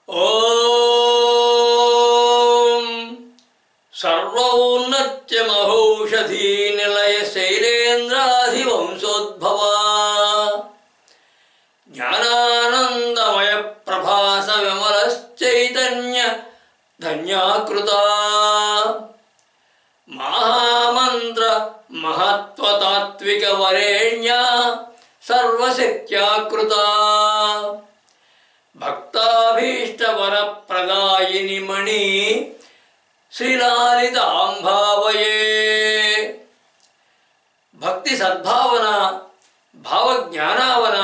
ఓం సర్వౌన్నత్యమహౌషధీ నిలయ శైలేంద్రాధివంశోద్భవ జ్ఞానానందమయ ప్రభాస విమలశ్చైతన్య ధన్యాకృత మహామంత్ర మహత్వతాత్విక వరేణ్య సర్వశక్త్యాకృత భక్తాభీష్టవరప్రదాయిని మణి శ్రీలాలితాంభావయే. భక్తి సద్భావన, భావజ్ఞానావన,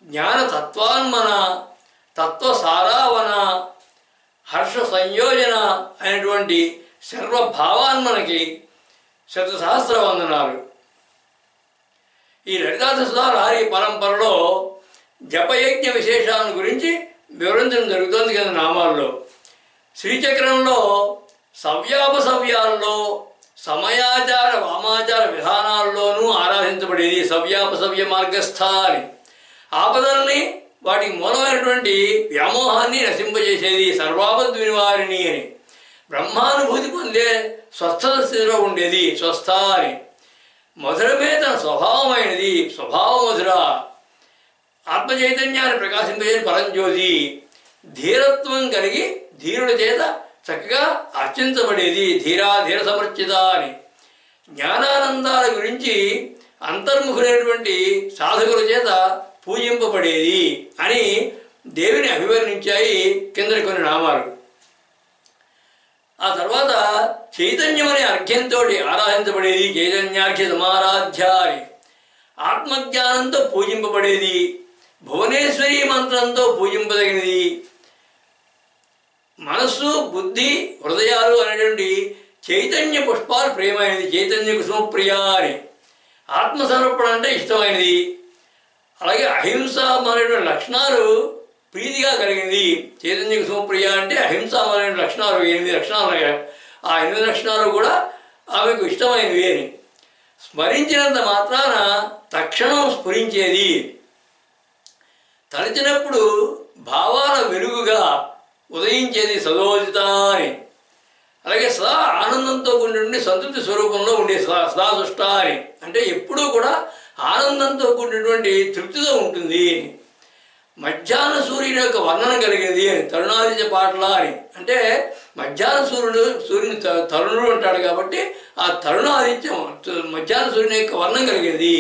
జ్ఞానతత్వాన్మన, తత్వసారావన, హర్ష సంయోజన అయినటువంటి సర్వభావాన్మనకి శతసహస్ర వందనాలు. ఈ లలితాసహస్రనామ పరంపరలో జపయజ్ఞ విశేషాలను గురించి వివరించడం జరుగుతుంది కదా నామాల్లో. శ్రీచక్రంలో సవ్యాపసవ్యాల్లో సమయాచార వామాచార విధానాల్లోనూ ఆరాధించబడేది సవ్యాపసవ్య మార్గస్థ అని. ఆపదల్ని వాటికి మూలమైనటువంటి వ్యామోహాన్ని నశింపజేసేది సర్వాపద్ వినివారిణి అని. బ్రహ్మానుభూతి పొందే స్వస్థత స్థితిలో ఉండేది స్వస్థ అని. మధురమే తన స్వభావమైనది స్వభావ మధుర. ఆత్మచైతన్యాన్ని ప్రకాశింపజేసి పరంజ్యోతి. ధీరత్వం కలిగి ధీరుడి చేత చక్కగా అర్చించబడేది ధీర సమర్చిత అని. జ్ఞానానందాల గురించి అంతర్ముఖులైనటువంటి సాధకుల చేత పూజింపబడేది అని దేవిని అభివర్ణించాయి కింద కొన్ని నామాలు. ఆ తర్వాత చైతన్యం అనే అర్ఘ్యంతో ఆరాధించబడేది చైతన్యార్ఘ్య సమారాధ్య అని. ఆత్మజ్ఞానంతో పూజింపబడేది భువనేశ్వరి మంత్రంతో పూజింపదగినది. మనస్సు బుద్ధి హృదయాలు అనేటువంటి చైతన్య పుష్పాలు ప్రియమైనది చైతన్య కుసుమప్రియ అని. ఆత్మసమర్పణ అంటే ఇష్టమైనది. అలాగే అహింస అనేటువంటి లక్షణాలు ప్రీతిగా కలిగింది. చైతన్య కుసుమప్రియ అంటే అహింస అనే లక్షణాలు 8 లక్షణాలు ఉన్నాయి. ఆ 8 లక్షణాలు కూడా ఆమెకు ఇష్టమైనవి అని. స్మరించినంత మాత్రాన తక్షణం స్ఫురించేది. తలచినప్పుడు భావాల వెలుగుగా ఉదయించేది సదోజిత అని. అలాగే సదా ఆనందంతో కూడినటువంటి సంతృప్తి స్వరూపంలో ఉండే సదాసుష్ట అని. అంటే ఎప్పుడూ కూడా ఆనందంతో కూడినటువంటి తృప్తితో ఉంటుంది. మధ్యాహ్న సూర్యుని యొక్క వర్ణన కలిగినది అని. తరుణాదిత్య పాటల అని. అంటే మధ్యాహ్న సూర్యుని తరుణుడు అంటాడు కాబట్టి ఆ తరుణాదిత్యం మధ్యాహ్న సూర్యుని యొక్క వర్ణం కలిగినది.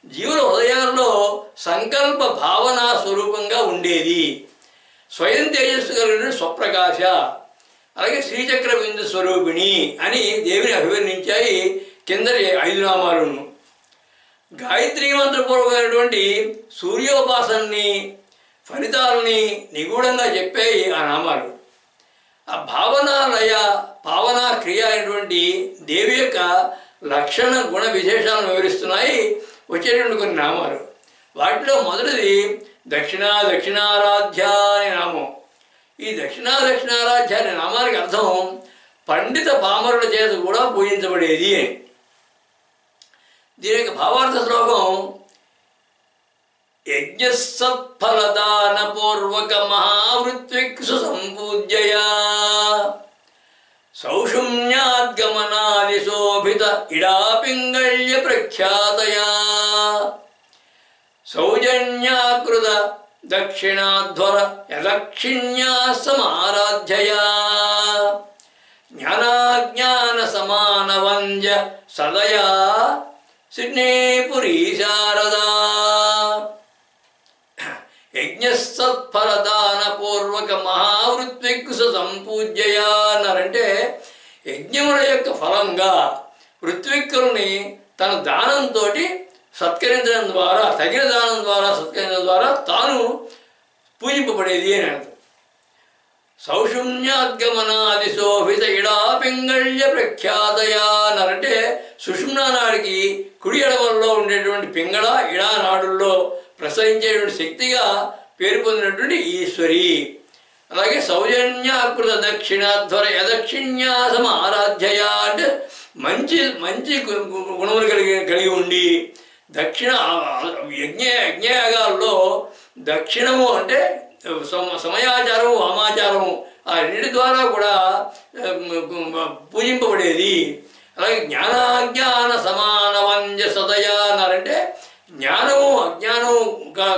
జీవుల హృదయాల్లో సంకల్ప భావన స్వరూపంగా ఉండేది. స్వయం తేజస్సు కలిగిన స్వప్రకాశ. అలాగే శ్రీచక్ర బిందు స్వరూపిణి అని దేవిని అభివర్ణించాయి కిందరి 5 నామాలను. గాయత్రీ మంత్రపూర్వకమైనటువంటి సూర్యోపాసనని ఫలితాలని నిగూఢంగా చెప్పాయి ఆ నామాలు. ఆ భావన లయ పావన క్రియ అయినటువంటి దేవి యొక్క లక్షణ గుణ విశేషాలను వివరిస్తున్నాయి వచ్చేటువంటి కొన్ని నామాలు. వాటిలో మొదటిది దక్షిణారాధ్య అనే నామం. ఈ దక్షిణారాధ్య అనే నామానికి అర్థం పండిత పామరుల చేత కూడా పూజించబడేది అని. దీని యొక్క భావార్థ శ్లోకం యజ్ఞసత్ఫలదానపూర్వక మహావృత్విక్సు సంపూజ్యయా సౌషుమ్యాద్గమనాది శోభిత ఇడాపింగళ్య ప్రఖ్యాతయా సౌజన్యాకృత దక్షిణాధ్వర యదక్షిణ్యా సమారాధ్యయా జ్ఞానాజ్ఞాన సమానవంజ సదయా సిడ్నేపురీ శారదా. యజ్ఞసత్ఫలదానపూర్వక మహావృత్విక్సు సంపూజ్యయా అన్నారంటే యజ్ఞముల యొక్క ఫలంగా వృత్విక్కుల్ని తన దానంతో సత్కరించడం ద్వారా తగిన దానం ద్వారా సత్కరించడం ద్వారా తాను పూజింపబడేది అని అర్థం. సౌషుమ్యాద్గమనాది శోభిత ఇడాపింగళ్య ప్రఖ్యాతయా అన్నారంటే సుషుమ్నా నాడికి కుడి ఎడమల్లో ఉండేటువంటి పింగళ ఇడా నాడుల్లో ప్రసరించేటువంటి శక్తిగా పేరు పొందినటువంటి ఈశ్వరి. అలాగే సౌజన్యాకృత దక్షిణాధ్వర యదక్షిణ్యా సమారాధ్యయా అంటే మంచి మంచి గుణములు కలిగి ఉండి యజ్ఞయాగాల్లో దక్షిణము అంటే సమయాచారము వామాచారము ఆ రెండింటి ద్వారా కూడా పూజింపబడేది. అలాగే జ్ఞానాజ్ఞాన సమానవంజ సదయ అన్నారంటే జ్ఞానము అజ్ఞానము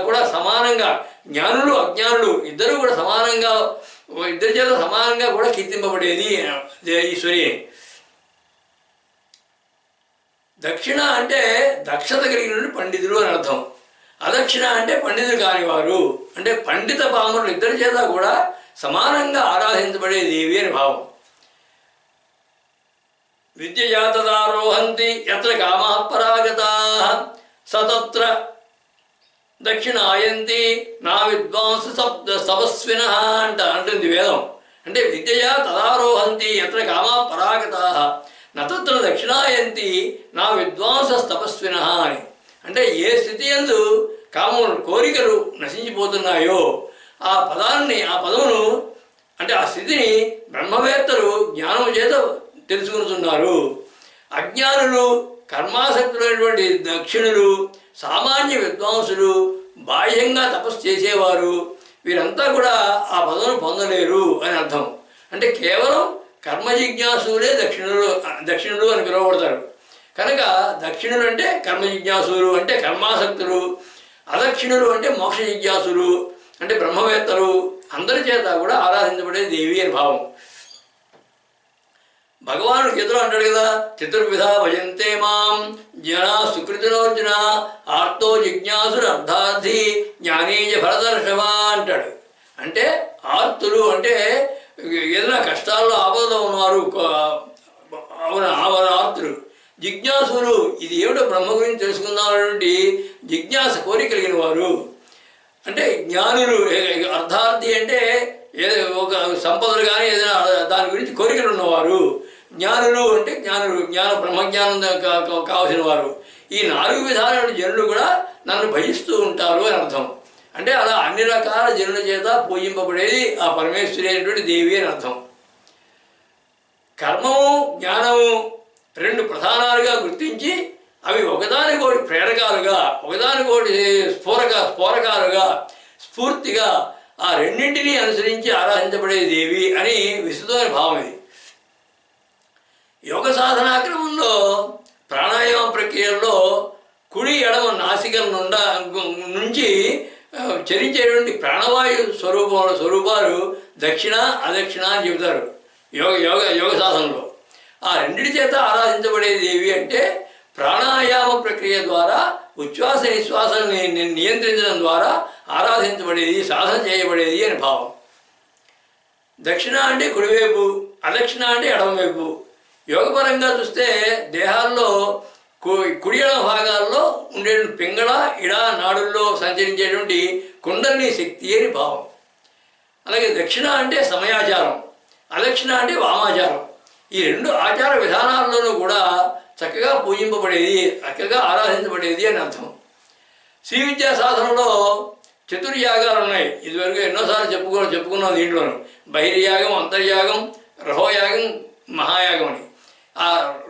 కూడా సమానంగా, జ్ఞానులు అజ్ఞానులు ఇద్దరు కూడా సమానంగా, ఇద్దరి చేత సమానంగా కూడా కీర్తింపబడేది ఈశ్వరి. దక్షిణ అంటే దక్షత కలిగిన పండితులు అని అర్థం. అదక్షిణ అంటే పండితులు కానివారు, అంటే పండిత పామరులు ఇద్దరి చేత కూడా సమానంగా ఆరాధించబడే దేవి అని భావం. విద్యయా తదారోహంతి యత్ర కామాః పరాగతాః సతత్ర దక్షిణాయంతి నా విద్వాంస తపస్వినః అంటుంది వేదం. అంటే విద్యయా తదారోహంతి యత్ర కామాః పరాగతాః నతత్ర దక్షిణాయంతి నా విద్వాంస తపస్వినః అని. అంటే ఏ స్థితి యందు కామములు కోరికలు నశించిపోతున్నాయో ఆ పదమును అంటే ఆ స్థితిని బ్రహ్మవేత్తలు జ్ఞానము చేత తెలుసుకుంటున్నారు. అజ్ఞానులు, కర్మాసక్తులైనటువంటి దక్షిణులు, సామాన్య విద్వాంసులు, బాహ్యంగా తపస్సు చేసేవారు వీరంతా కూడా ఆ పదమును పొందలేరు అని అర్థం. అంటే కేవలం కర్మ జిజ్ఞాసులే దక్షిణులు అని పిలువబడతారు. కనుక దక్షిణులు అంటే కర్మ జిజ్ఞాసులు అంటే కర్మాసక్తులు, అదక్షిణులు అంటే మోక్ష జిజ్ఞాసులు అంటే బ్రహ్మవేత్తలు అందరి చేత కూడా ఆరాధించబడే దేవి అని భావం. భగవానుడు గీతలో అంటాడు కదా, చతుర్విధ భజంతే మాం జనా సుకృతినోర్జున ఆర్తో జిజ్ఞాసుడు అర్థార్థి జ్ఞానీయ భరతర్షభ అంటాడు. అంటే ఆర్తులు అంటే ఏదైనా కష్టాల్లో ఆపదలో ఉన్నవారు ఆర్తులు, జిజ్ఞాసులు ఇది ఏమిటో బ్రహ్మ గురించి తెలుసుకుందాం అనేటువంటి జిజ్ఞాస కోరిక కలిగిన వారు. అంటే జ్ఞానులు, అర్థార్థి అంటే ఒక సంపదలు కానీ ఏదైనా దాని గురించి కోరికలు ఉన్నవారు. జ్ఞానులు అంటే జ్ఞాన బ్రహ్మజ్ఞానం కావలసిన వారు. ఈ 4 విధాలైన జనులు కూడా నన్ను భజిస్తూ ఉంటారు అని అర్థం. అంటే అలా అన్ని రకాల జనుల చేత పూజింపబడేది ఆ పరమేశ్వరి అయినటువంటి దేవి అని అర్థం. కర్మము జ్ఞానము 2 ప్రధానాలుగా గుర్తించి అవి ఒకదానికోటి ప్రేరకాలుగా, ఒకదానికోటి స్ఫోరకాలుగా, స్ఫూర్తిగా ఆ రెండింటినీ అనుసరించి ఆరాధించబడే దేవి అని విస్తృతమైన భావం ఇది. యోగ సాధనాక్రమంలో ప్రాణాయామ ప్రక్రియల్లో కుడి ఎడమ నాసికల నుంచి చరించేటువంటి ప్రాణవాయు స్వరూపాలు దక్షిణ అదక్షిణ అని చెబుతారు యోగ సాధనలో. ఆ రెండిటి చేత ఆరాధించబడే దేవి అంటే ప్రాణాయామ ప్రక్రియ ద్వారా ఉచ్ఛ్వాస నిశ్వాసాన్ని నియంత్రించడం ద్వారా ఆరాధించబడేది, సాధన చేయబడేది అని భావం. దక్షిణ అంటే కుడివైపు, అదక్షిణ అంటే ఎడమవైపు. యోగపరంగా చూస్తే దేహాల్లో కుడి ఎడమ భాగాల్లో ఉండే పింగళ ఇడ నాడుల్లో సంచరించేటువంటి కుండలిని శక్తి అని భావం. అలాగే దక్షిణ అంటే సమయాచారం, అదక్షిణ అంటే వామాచారం. ఈ 2 ఆచార విధానాల్లోనూ కూడా చక్కగా పూజింపబడేది, చక్కగా ఆరాధించబడేది అని అర్థం. శ్రీ విద్యా సాధనలో చతుర్యాగాలు ఉన్నాయి. ఇదివరకు ఎన్నోసార్లు చెప్పుకున్నాం దీంట్లోనూ. బహిర్యాగం, అంతర్యాగం, రహోయాగం, మహాయాగం అని. ఆ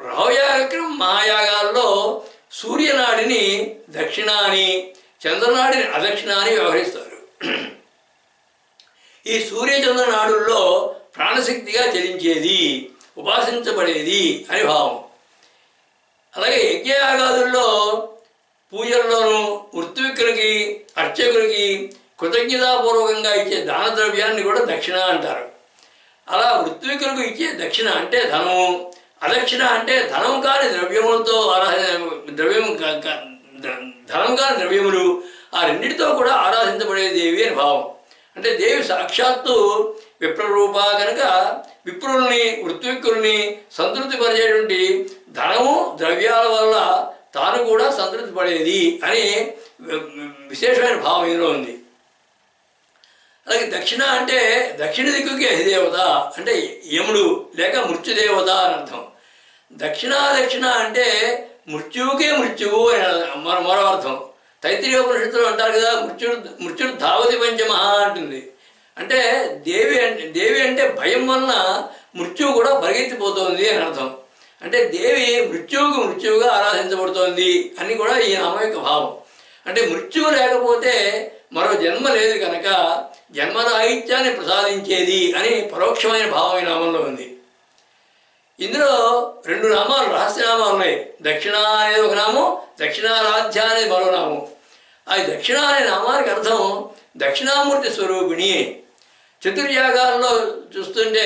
రహోయాగం మహాయాగాల్లో సూర్యనాడిని దక్షిణ అని, చంద్రనాడిని అదక్షిణ అని వ్యవహరిస్తారు. ఈ సూర్యచంద్రనాడుల్లో ప్రాణశక్తిగా చలించేది, ఉపాసించబడేది అని భావం. అలాగే యజ్ఞయాగాదుల్లో పూజల్లోనూ ఋత్విక్కులకి, అర్చకులకి కృతజ్ఞతాపూర్వకంగా ఇచ్చే దాన ద్రవ్యాన్ని కూడా దక్షిణ అంటారు. అలా ఋత్విక్కులకు ఇచ్చే దక్షిణ అంటే ధనము, అదక్షిణ అంటే ధనం కాని ద్రవ్యములతో ధనం కాని ద్రవ్యములు ఆ రెండింటితో కూడా ఆరాధించబడే దేవి అని భావం. అంటే దేవి సాక్షాత్తు విప్రరూప కనుక విప్రుల్ని, ఋత్విక్కుల్ని సంతృప్తిపరిచేటువంటి ధనము ద్రవ్యాల వల్ల తాను కూడా సంతృప్తి పడేది అని విశేషమైన భావం ఇందులో ఉంది. అలాగే దక్షిణ అంటే దక్షిణ దిక్కుకి అధిదేవత అంటే యముడు లేక మృత్యుదేవత అని అర్థం. దక్షిణ అంటే మృత్యువుకే మృత్యువు అని మరో అర్థం. తైత్రీయోపనిషత్తులు అంటారు కదా, మృత్యుడు ధావతి పంచమహ అంటుంది. అంటే దేవి అంటే భయం వలన మృత్యువు కూడా పరిగెత్తిపోతుంది అని అర్థం. అంటే దేవి మృత్యువుగా ఆరాధించబడుతోంది అని కూడా ఈ నామం యొక్క భావం. అంటే మృత్యువు లేకపోతే మరో జన్మ లేదు కనుక జన్మరాహిత్యాన్ని ప్రసాదించేది అని పరోక్షమైన భావం ఈ నామంలో ఉంది. ఇందులో 2 నామాలు రహస్యనామాలు ఉన్నాయి. దక్షిణ అనేది ఒక నామం, దక్షిణారాధ్య అనేది మరో నామం. అది దక్షిణ అనే నామానికి అర్థం దక్షిణామూర్తి స్వరూపిణి. చతుర్యాగాల్లో చూస్తుంటే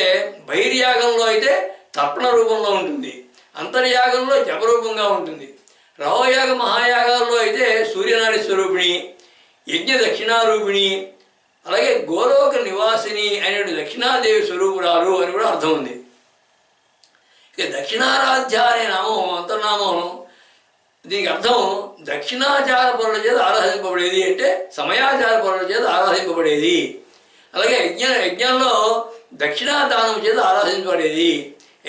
బహిర్యాగంలో అయితే తర్పణ రూపంలో ఉంటుంది, అంతర్యాగంలో జపరూపంగా ఉంటుంది. రహోయాగ మహాయాగాల్లో అయితే సూర్యనాడి స్వరూపిణి, యజ్ఞ దక్షిణారూపిణి, అలాగే గోలోక నివాసిని అనేటువంటి దక్షిణాదేవి స్వరూపురాలు అని కూడా అర్థం ఉంది. ఇక దక్షిణారాధ్య అనే నామం అంతర్నామం, దీనికి అర్థం దక్షిణాచార పరుల చేత ఆరాధింపబడేది, అంటే సమయాచార పరుల చేత ఆరాధింపబడేది. అలాగే యజ్ఞంలో దక్షిణాదానం చేత ఆరాధించబడేది,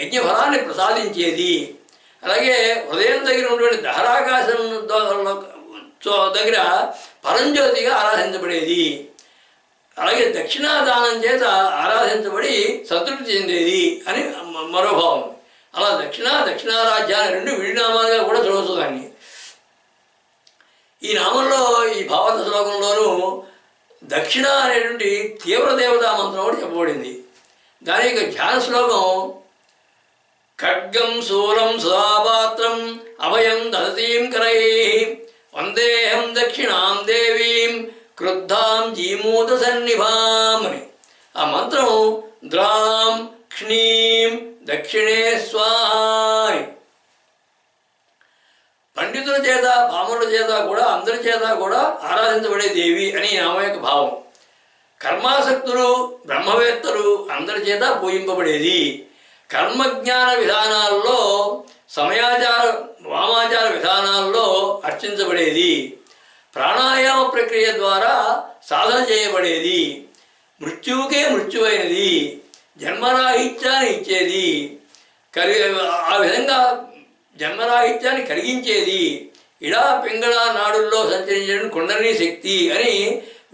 యజ్ఞ ఫలాన్ని ప్రసాదించేది. అలాగే హృదయం దగ్గర ఉన్నటువంటి దహరాకాశం దగ్గర పరంజ్యోతిగా ఆరాధించబడేది. అలాగే దక్షిణాదానం చేత ఆరాధించబడి సంతృప్తి చెందేది అని మరో భావం. అలా దక్షిణారాధ్య అని 2 విడినామాలుగా కూడా చూడవచ్చు దాన్ని. ఈ నామంలో ఈ భావత శ్లోకంలోనూ దక్షిణ అనేటువంటి తీవ్ర దేవతా మంత్రం కూడా చెప్పబడింది. దాని యొక్క ధ్యాన శ్లోకం ఖడ్గం శూలం సుధాపాత్రం అభయం దదతీం కరై వందేహం దక్షిణాం దేవీం క్రుద్ధాం జీమూత సన్నిభాం అని. ఆ మంత్రం ద్రాం క్ష్ణీం దక్షిణే స్వాహ. పండితుల చేత పామరుల చేత కూడా అందరి చేత కూడా ఆరాధించబడే దేవి అని నామ యొక్క భావం. కర్మాసక్తులు బ్రహ్మవేత్తలు అందరి చేత పూజింపబడేది. కర్మజ్ఞాన విధానాల్లో సమయాచార వామాచార విధానాల్లో అర్చించబడేది. ప్రాణాయామ ప్రక్రియ ద్వారా సాధన చేయబడేది. మృత్యువుకే మృత్యువైనది, జన్మరాహిత్యాన్ని ఇచ్చేది, ఆ విధంగా జన్మరాహిత్యాన్ని కలిగించేది. ఇడా పింగళ నాడుల్లో సంచరించడం కుండలిని శక్తి అని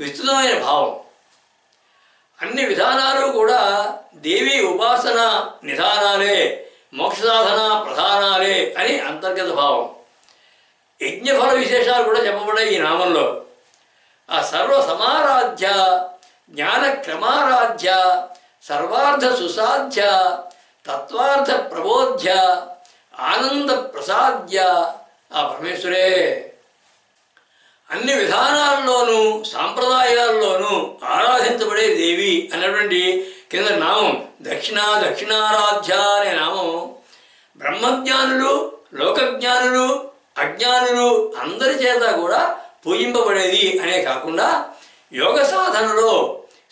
విస్తృతమైన భావం. అన్ని విధానాలు కూడా దేవి ఉపాసన నిధానాలే, మోక్ష సాధన ప్రధానాలే అని అంతర్గత భావం. యజ్ఞఫల విశేషాలు కూడా చెప్పబడ్డాయి ఈ నామంలో. ఆ సర్వ సమారాధ్య, జ్ఞాన క్రమారాధ్య, సర్వార్థ సుసాధ్య, తత్వార్థ ప్రబోధ్య, ఆనంద ప్రసాద్య ఆ పరమేశ్వరే. అన్ని విధానాల్లోనూ సాంప్రదాయాల్లోనూ ఆరాధించబడే దేవి అన్నటువంటి కింద నామం దక్షిణారాధ్య అనే నామం బ్రహ్మజ్ఞానులు, లోకజ్ఞానులు, అజ్ఞానులు అందరి చేత కూడా పూజింపబడేది అనే కాకుండా యోగ సాధనలో,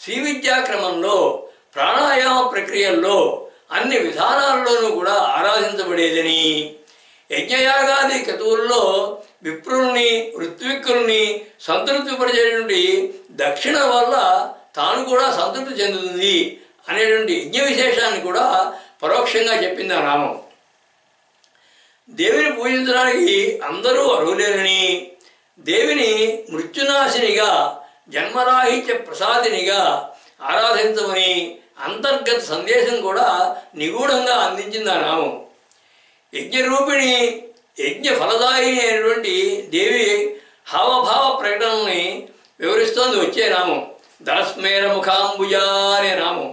శ్రీ విద్యాక్రమంలో, ప్రాణాయామ ప్రక్రియల్లో అన్ని విధానాల్లోనూ కూడా ఆరాధించబడేదని, యజ్ఞయాగాది క్రతువుల్లో విప్రుల్ని ఋత్విక్కుల్ని సంతృప్తిపరిచేటువంటి దక్షిణ వల్ల తాను కూడా సంతృప్తి చెందుతుంది అనేటువంటి యజ్ఞ విశేషాన్ని కూడా పరోక్షంగా చెప్పింది ఆ నామం. దేవిని పూజించడానికి అందరూ అర్హులేనని, దేవిని మృత్యునాశినిగా, జన్మరాహిత్య ప్రసాదినిగా ఆరాధించమని అంతర్గత సందేశం కూడా నిగూఢంగా అందించింది ఆ నామం. యజ్ఞరూపిణి, యజ్ఞ ఫలదాయిని అయినటువంటి దేవి హావభావ ప్రకటనల్ని వివరిస్తోంది వచ్చే నామం దరస్మేర ముఖాంబుజ అనే నామం.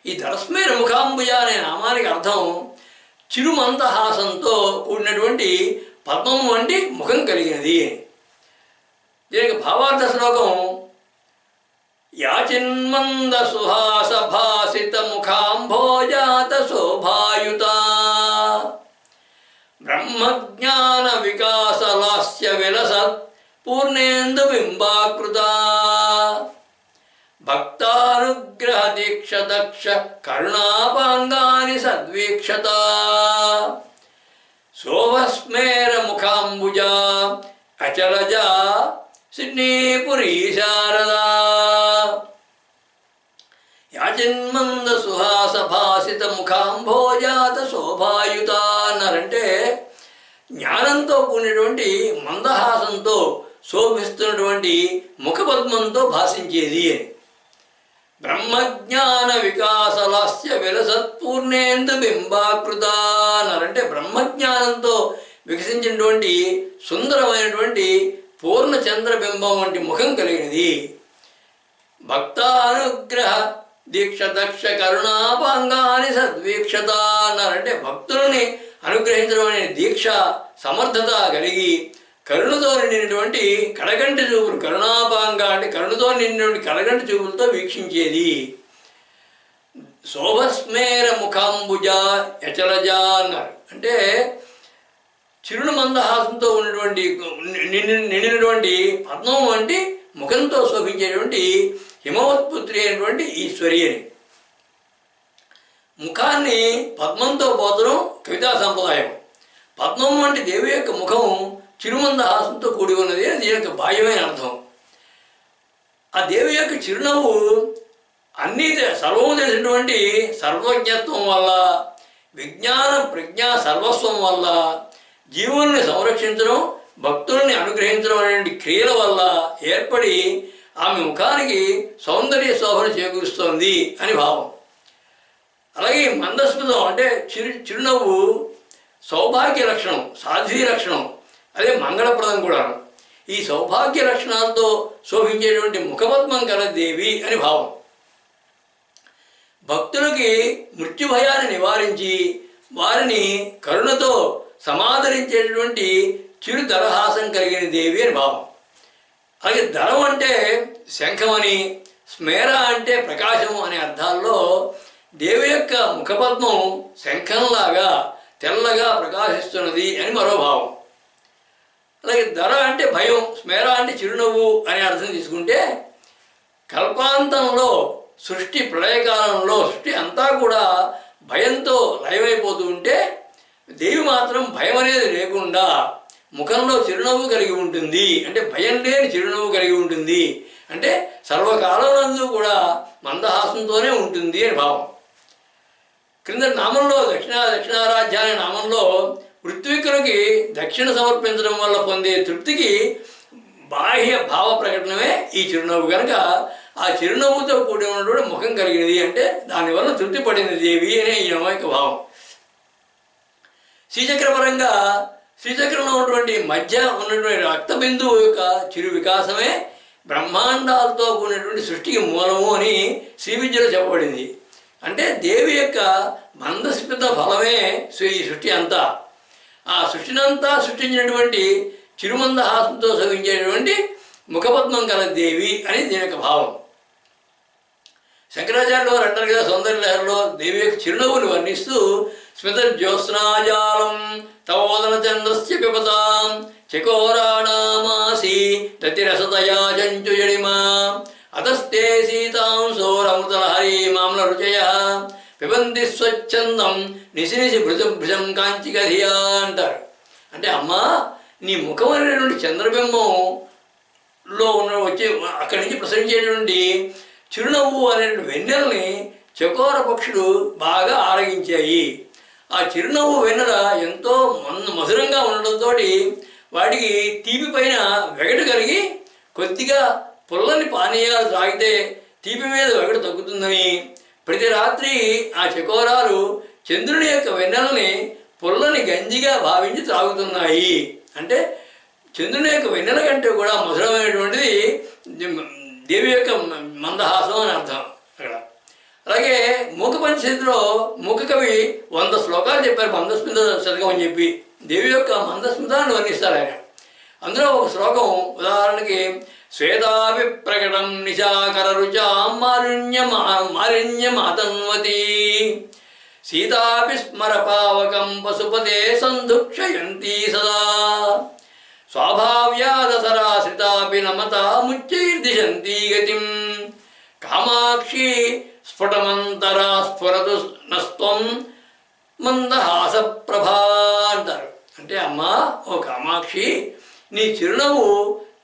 ఈ దరస్మేర ముఖాంబుజ అనే నామానికి అర్థం చిరుమందహాసంతో కూడినటువంటి పద్మం వంటి ముఖం కలిగినది. దీనికి భావార్థ శ్లోకం యాచిన్మంద సుహాస భాసిత ముఖాంభోజాత శోభాయుత బ్రహ్మజ్ఞాన వికాసలాస్య విలసత్ పూర్ణేందు బింబాకృత భక్తానుగ్రహ దీక్ష దక్ష కరుణాపాంగాని సద్వీక్షత శోభస్మేర ముఖాంబుజ అచలజ సిడ్నీపురీ శారదా. యాచిన్మంద సుహాస భాసిత ముఖాంభోజాత శోభాయుత అన్నారంటే జ్ఞానంతో కూడినటువంటి మందహాసంతో శోభిస్తున్నటువంటి ముఖపద్మంతో భాషించేది అని. బ్రహ్మజ్ఞాన వికాసలాస్య విలసత్పూర్ణేందు బింబాకృత అన్నారంటే బ్రహ్మజ్ఞానంతో వికసించినటువంటి సుందరమైనటువంటి పూర్ణ చంద్రబింబం వంటి ముఖం కలిగినది. భక్తానుగ్రహ దీక్ష దక్ష కరుణాపాంగాని సద్వీక్షత అన్నారంటే భక్తుల్ని అనుగ్రహించడం అనే దీక్ష సమర్థత కలిగి కరుణతో నిండినటువంటి కడగంటి చూపులు, కరుణాపాంగ అంటే కరుణతో నిండినటువంటి కడగంటి చూపులతో వీక్షించేది. శోభస్మేర ముఖాంబుజ యచలజ అన్నారు. అంటే చిరుడు మందహాసంతో ఉన్నటువంటి నిండినటువంటి పద్మం వంటి ముఖంతో శోభించేటువంటి హిమవత్పుత్రి అయినటువంటి ఈశ్వరి అని. ముఖాన్ని పద్మంతో పోతడం కవితా సంప్రదాయం. పద్మం వంటి దేవి యొక్క ముఖం చిరుమందహాసంతో కూడి ఉన్నది అని దీని యొక్క బాహ్యమైన అర్థం. ఆ దేవి యొక్క చిరునవ్వు అన్నీ సర్వము తెలిసినటువంటి సర్వజ్ఞత్వం వల్ల, విజ్ఞాన ప్రజ్ఞా సర్వస్వం వల్ల, జీవుల్ని సంరక్షించడం, భక్తుల్ని అనుగ్రహించడం అనేటువంటి క్రియల వల్ల ఏర్పడి ఆమె ముఖానికి సౌందర్య శోభను చేకూరుస్తోంది అని భావం. అలాగే మందస్మితం అంటే చిరునవ్వు సౌభాగ్య లక్షణం, సాధ్వీ లక్షణం, అదే మంగళప్రదం కూడా. ఈ సౌభాగ్య లక్షణాలతో శోభించేటువంటి ముఖపద్మం కల దేవి అని భావం. భక్తులకి మృత్యు భయాన్ని నివారించి వారిని కరుణతో సమాదరించేటువంటి చిరు దరహాసం కలిగిన దేవి అని భావం. అలాగే దరం అంటే శంఖమని, స్మేర అంటే ప్రకాశం అనే అర్థాల్లో దేవి యొక్క ముఖపద్మం శంఖంలాగా తెల్లగా ప్రకాశిస్తున్నది అని మరో భావం. అలాగే దర అంటే భయం, స్మేర అంటే చిరునవ్వు అనే అర్థం తీసుకుంటే కల్పాంతంలో సృష్టి ప్రళయకాలంలో సృష్టి అంతా కూడా భయంతో లయమైపోతూ ఉంటే దేవి మాత్రం భయం అనేది లేకుండా ముఖంలో చిరునవ్వు కలిగి ఉంటుంది. అంటే భయం లేని చిరునవ్వు కలిగి ఉంటుంది. అంటే సర్వకాలంలో కూడా మందహాసంతోనే ఉంటుంది అని భావం. క్రింద నామంలో దక్షిణారాధ్య అనే నామంలో ఋత్వికులకి దక్షిణ సమర్పించడం వల్ల పొందే తృప్తికి బాహ్య భావ ప్రకటనమే ఈ చిరునవ్వు. కనుక ఆ చిరునవ్వుతో కూడి ఉన్నటువంటి ముఖం కలిగినది అంటే దానివల్ల తృప్తి పడింది దేవి అనే ఈ యొక్క భావం. శ్రీచక్రపరంగా శ్రీచక్రంలో ఉన్నటువంటి మధ్య ఉన్నటువంటి రక్తబిందువు యొక్క చిరు వికాసమే బ్రహ్మాండాలతో కూడినటువంటి సృష్టికి మూలము అని శ్రీ విద్యలో చెప్పబడింది. అంటే దేవి యొక్క మందస్మిత ఫలమే ఈ సృష్టి అంతా. ఆ సృష్టినంతా సృష్టించినటువంటి చిరుమందహాసంతో శోభించేటువంటి ముఖపద్మం కల దేవి అని దీని యొక్క భావం. శంకరాచార్యులు వారు అంటారు కదా సౌందర్యలహరిలో దేవి యొక్క చిరునవ్వును వర్ణిస్తూ స్మిత జ్యోత్స్నాజాలం తవోదన చంద్రస్య పిబతాం చకోరాణామాసి రతిరసతయా జంచుజడిమా అతస్తే సీతాం సోరమృతలహరి మామల రుచయ పిబంతి స్వచ్ఛందం నిశినిసి భృజం కాంచికధియా అంటారు. అంటే అమ్మా నీ ముఖం అనేటువంటి చంద్రబింబంలో వచ్చి అక్కడి నుంచి ప్రసరించేటువంటి చిరునవ్వు అనేటువంటి వెన్నెలని చకోర పక్షులు బాగా ఆరగించాయి. ఆ చిరునవ్వు వెన్నెల ఎంతో మధురంగా ఉండడంతో వాటికి తీపి పైన వెగటు కలిగి కొద్దిగా పుల్లని పానీయాలు తాగితే తీపి మీద వెగటు తగ్గుతుందని ప్రతి రాత్రి ఆ చకోరాలు చంద్రుని యొక్క వెన్నెలని పుల్లని గంజిగా భావించి తాగుతున్నాయి. అంటే చంద్రుని యొక్క వెన్నెల కంటే కూడా మధురమైనటువంటిది దేవి యొక్క మందహాసం అని అర్థం అక్కడ. అలాగే మూక పంచశతిలో మూక కవి 100 శ్లోకాలు చెప్పారు మందస్మిత శతకం అని చెప్పి దేవి యొక్క మందస్మితాన్ని వర్ణిస్తారు ఆయన. అందులో ఒక శ్లోకం ఉదాహరణకి శ్వేతాభి ప్రకటం నిశాకర రుచాం మాలిన్యమాతన్వతి సీతాపి స్మర పావకం పశుపతే సందుక్షయంతి సదా స్వాభావ్యాదసరాశ్రితాపి నమతా ముచ్చైర్దిశంతి గతిం కామాక్షి స్ఫుటమంతరా స్ఫురతు నస్త్వం మందహాస ప్రభా అంటారు. అంటే అమ్మా ఓ కామాక్షి నీ చిరునవ్వు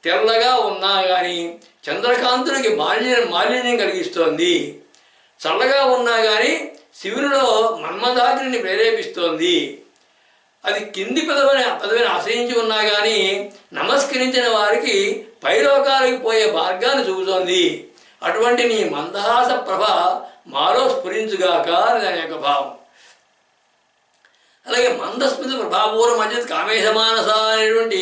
తెల్లగా ఉన్నా కానీ చంద్రకాంతులకి మాలిన్యం కలిగిస్తోంది. చల్లగా ఉన్నా కానీ శివునిలో మన్మదాగ్నిని ప్రేరేపిస్తోంది. అది కింది పదవిని ఆశ్రయించి ఉన్నా కానీ నమస్కరించిన వారికి పైలోకాలకు పోయే మార్గాన్ని చూపుతోంది. అటువంటి నీ మందహాస ప్రభ మాలో స్ఫురించుగాక అని దాని యొక్క భావం. అలాగే మందస్మిత ప్రభాపూర్వ మధ్య కామేశమానస అనేటువంటి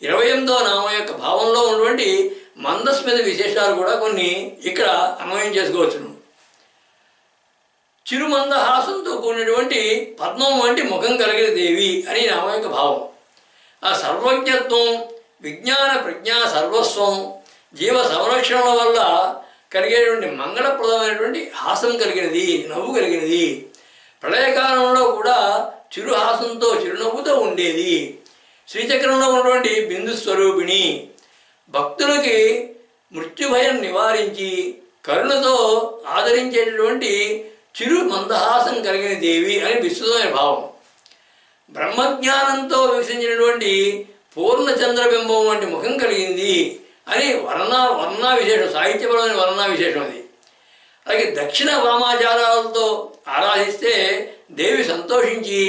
28వ నామం యొక్క భావంలో ఉన్నటువంటి మందస్మిత విశేషాలు కూడా కొన్ని ఇక్కడ అన్వయం చేసుకోవచ్చును. చిరుమందహాసంతో కూడినటువంటి పద్మం వంటి ముఖం కలిగిన దేవి అని నామ యొక్క భావం. ఆ సర్వజ్ఞత్వం, విజ్ఞాన ప్రజ్ఞా సర్వస్వం, జీవ సంరక్షణల వల్ల కలిగేటువంటి మంగళప్రదమైనటువంటి హాసం కలిగినది, నవ్వు కలిగినది. ప్రళయకాలంలో కూడా చిరుహాసంతో చిరునవ్వుతో ఉండేది. శ్రీచక్రంలో ఉన్నటువంటి బిందు స్వరూపిణి, భక్తులకి మృత్యుభయం నివారించి కరుణతో ఆదరించేటటువంటి చిరు మందహాసం కలిగిన దేవి అని విస్తృతమైన భావం. బ్రహ్మజ్ఞానంతో వికసించినటువంటి పూర్ణ చంద్రబింబం వంటి ముఖం కలిగింది అని వర్ణా విశేషం, సాహిత్యపరమైన వర్ణనా విశేషం అది. అలాగే దక్షిణ వామాచారాలతో ఆరాధిస్తే దేవి సంతోషించి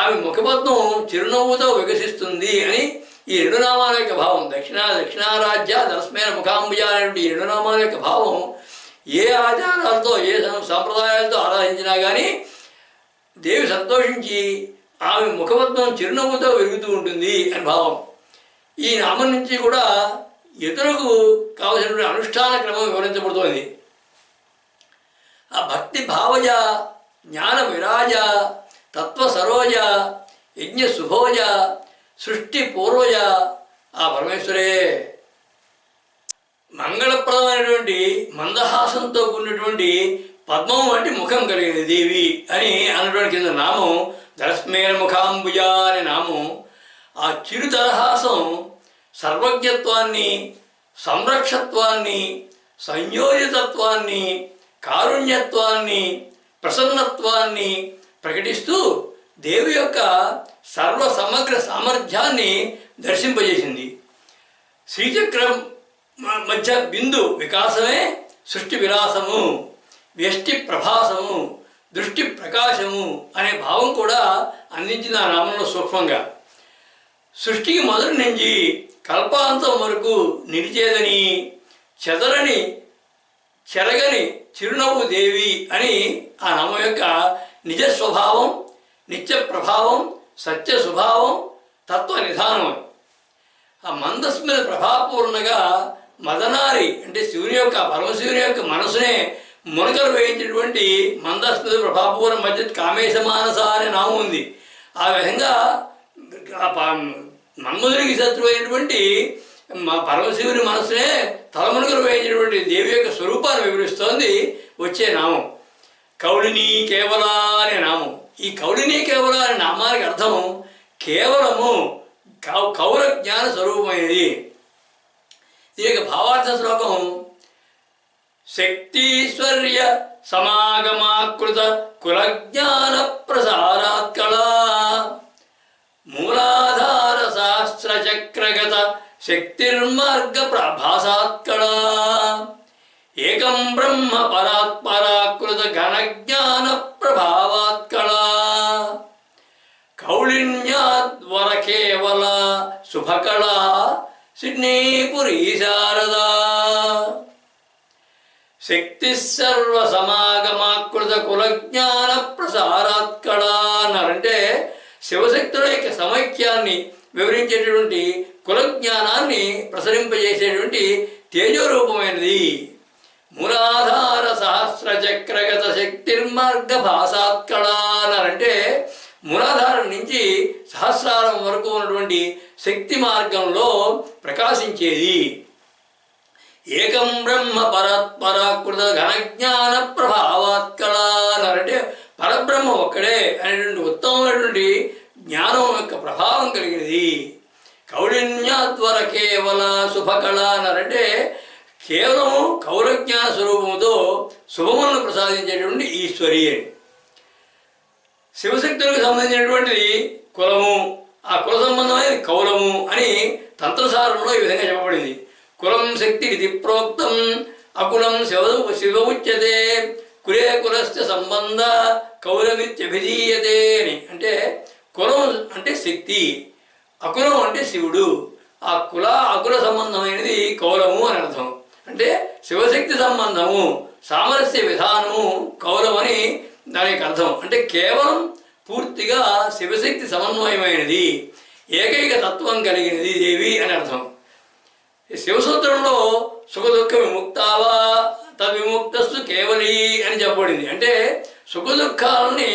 ఆమె ముఖపద్మం చిరునవ్వుతో వికసిస్తుంది అని ఈ రెండు నామాల యొక్క భావం. దక్షిణారాధ్య దరస్మైన ముఖాంబుజ అనేటువంటి ఈ రెండు నామాల యొక్క భావం ఏ ఆచారాలతో ఏ సంప్రదాయాలతో ఆరాధించినా కానీ దేవి సంతోషించి ఆమె ముఖపద్మం చిరునవ్వుతో వెలుగుతూ ఉంటుంది అని భావం. ఈ నామం నుంచి కూడా ఇతరులకు కావలసినటువంటి అనుష్ఠాన క్రమం వివరించబడుతోంది. ఆ భక్తి భావజ, జ్ఞాన విరాజ, తత్వ సరోజ, యజ్ఞ శుభోజ, సృష్టి పూర్వజ ఆ పరమేశ్వరే. మంగళప్రదమైనటువంటి మందహాసంతో కూడినటువంటి పద్మం వంటి ముఖం కలిగిన దేవి అని అన్నటువంటి కింద నామం దరస్మేన ముఖాంబుజ అనే నామం. ఆ చిరుతరహాసం సర్వజ్ఞత్వాన్ని, సంరక్షత్వాన్ని, సంయోజితత్వాన్ని, కారుణ్యత్వాన్ని, ప్రసన్నత్వాన్ని ప్రకటిస్తూ దేవి యొక్క సర్వ సమగ్ర సామర్థ్యాన్ని దర్శింపజేసింది. శ్రీచక్రం మధ్య బిందు వికాసమే సృష్టి విలాసము, వ్యష్టి ప్రభాసము, దృష్టి ప్రకాశము అనే భావం కూడా అందించింది ఆ నామంలో సూక్ష్మంగా. సృష్టికి మొదటి నుంచి కల్పాంతం వరకు నిలిచేదని, చెరగని చిరునవ్వు దేవి అని ఆ నామం యొక్క నిజ స్వభావం, నిత్య ప్రభావం, సత్య స్వభావం, తత్వ నిధానం. ఆ మందస్మిత ప్రభాపూర్ణగా మదనారి అంటే శివుని యొక్క పరమశివుని యొక్క మనసునే మునకలు వేయించినటువంటి మందస్మిత ప్రభాపూర్ణ మధ్య కామేశమానస అనే నామం ఉంది. ఆ విధంగా మన్మధునికి శత్రువు అయినటువంటి పరమశివుని మనసునే తలమునకలు వేయించినటువంటి దేవి యొక్క స్వరూపాన్ని వివరిస్తోంది వచ్చే నామం. కౌళిని కేవల అనే నామం. ఈ కౌళిని కేవల అనే నామానికి అర్థం కేవలము కౌల జ్ఞాన స్వరూపమైనది. దీని యొక్క భావార్థ శ్లోకం శక్తీశ్వర్య సమాగమాకృత కులజ్ఞాన ప్రసారాత్కళ మూలాధార శాస్త్ర చక్రగత శక్తిర్మార్గ ప్రభాసాత్కళ ఏకం బ్రహ్మ పరాత్పరాకృత ఘనజ్ఞాన ప్రభావాత్కళ కౌళిన్యాద్వర కేవల శుభకళ సిడ్నీపురీ శారదా శక్తి సర్వ సమాగమాకృత కులజ్ఞాన ప్రసారాత్కళ అన్నారంటే శివశక్తుల యొక్క సమైక్యాన్ని వివరించేటటువంటి కులజ్ఞానాన్ని ప్రసరింపజేసేటువంటి తేజోరూపమైనది. మూలాధార సహస్ర చక్రగత శక్తిర్మార్గ భాసాత్కళ అన్నారంటే మూలాధారం నుంచి సహస్రారం వరకు ఉన్నటువంటి శక్తి మార్గంలో ప్రకాశించేది. ఏకం బ్రహ్మ పరాత్పరాకృత ఘనజ్ఞాన ప్రభావాత్కళ అన్నారంటే పరబ్రహ్మ ఒక్కడే అనేటువంటి ఉత్తమమైనటువంటి జ్ఞానం యొక్క ప్రభావం కలిగినది. కౌళిన్యాద్వర కేవల శుభకళ అన్నారంటే కేవలము కౌలజ్ఞాన స్వరూపముతో శుభములను ప్రసాదించేటువంటి ఈశ్వరి అని. శివశక్తులకు సంబంధించినటువంటిది కులము, ఆ కుల సంబంధమైన కౌలము అని తంత్రసారంలో ఈ విధంగా చెప్పబడింది. కులం శక్తి ఇది ప్రోక్తం అకులం శివ ఉచ్యతే కులే కులస్థ సంబంధ కౌలమిత్యభిధీయతే అని. అంటే కులం అంటే శక్తి, అకులం అంటే శివుడు. ఆ అకుల సంబంధమైనది కౌలము అని అర్థం. అంటే శివశక్తి సంబంధము, సామరస్య విధానము కౌలమని దానికి అర్థం. అంటే కేవలం పూర్తిగా శివశక్తి సమన్వయమైనది, ఏకైక తత్వం కలిగినది దేవి అని అర్థం. శివసూత్రంలో సుఖదుఖ విముక్తావా తద్విముక్తస్సు కేవలీ అని చెప్పబడింది. అంటే సుఖదుఖాలని